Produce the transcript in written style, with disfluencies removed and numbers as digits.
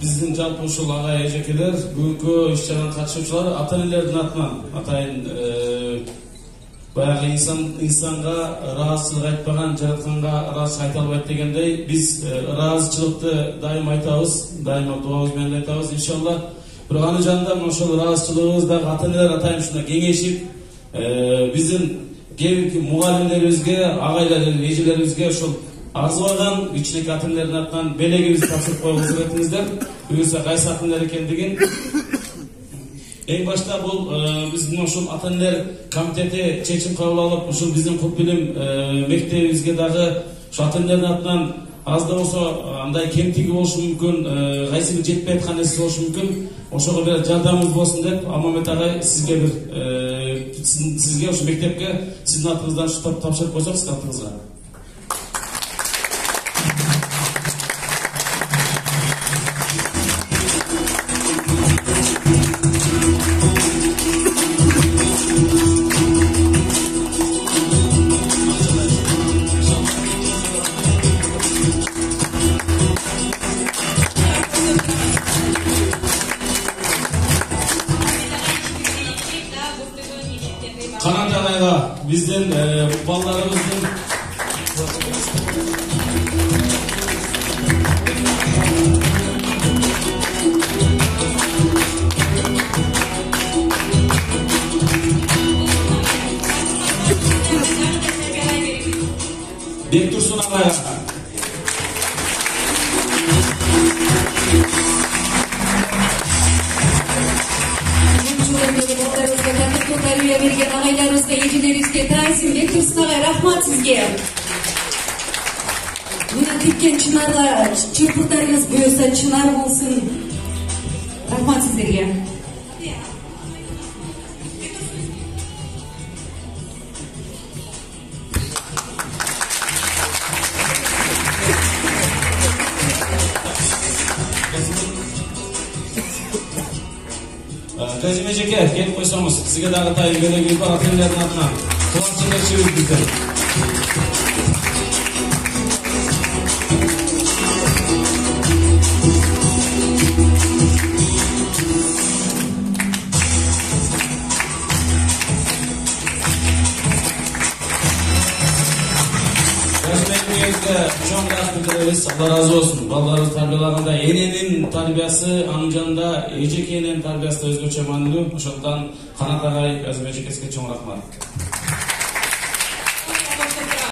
Биздин жалпы ушул ага эжекелер, бүгүнкү иш-чаранын катышуучулары ата-энелердин атынан атайын баягы инсанга ыраазычылык айтпаган жаратканга ыраазычылык айта албайт дегендей, биз ыраазычылыкты дайыма айтабыз, дайыма дуабыз менен айтабыз иншалла. Бирок анын жанында ошол ыраазычылыгыбыз дагы ата-энелер атайын ушундай кеңешип, биздин кээ мугалимдерибизге, агайлар, эжелерибизге ошол арзыбаган кичинекей ата-энелердин атынан белегибизди тапшырып койгузуп кетиңиздер. Буюрса кайсы ата-энелер экендигин. Эң башта бул биздин ошол ата-энелер комитети чечим кабыл алып, ушул биздин кут билим мектебибизге дагы ошо ата-энелердин атынан аз да болсо андай кемтиги болушу мүмкүн, кайсы бир жетпей аткан нерсе болушу мүмкүн. Ошого бир жардамыбыз болсун деп, Амамет агай сизге ошо мектепке сиздин атыңыздан тапшырып койсок, сиздин атыңызга. Канат агайга биздин балдарыбыздын Бектурсун агайга тарбия берген агайларыбызга, эжелерибизге таасим Бектурсун агай, рахмат сизге. Мына тиккен чынарга чырпыртарыңыз буюрса чынар болсун. Рахмат сиздерге. Казим эжеке, келип койсоңуз, сизге дагы атайын белегибиз бар ата-энелердин атынан. Кубаныч жетекчибиз бизден. Чоң рахмат беребиз, Алла разы болсун. Балдарыбыз тарбиялаганда эненин тарбиясы, анын жанында эжекенин тарбиясы да өзгөчө маанилүү. Ошондон Канат агай, Казим эжекесине чоң рахмат.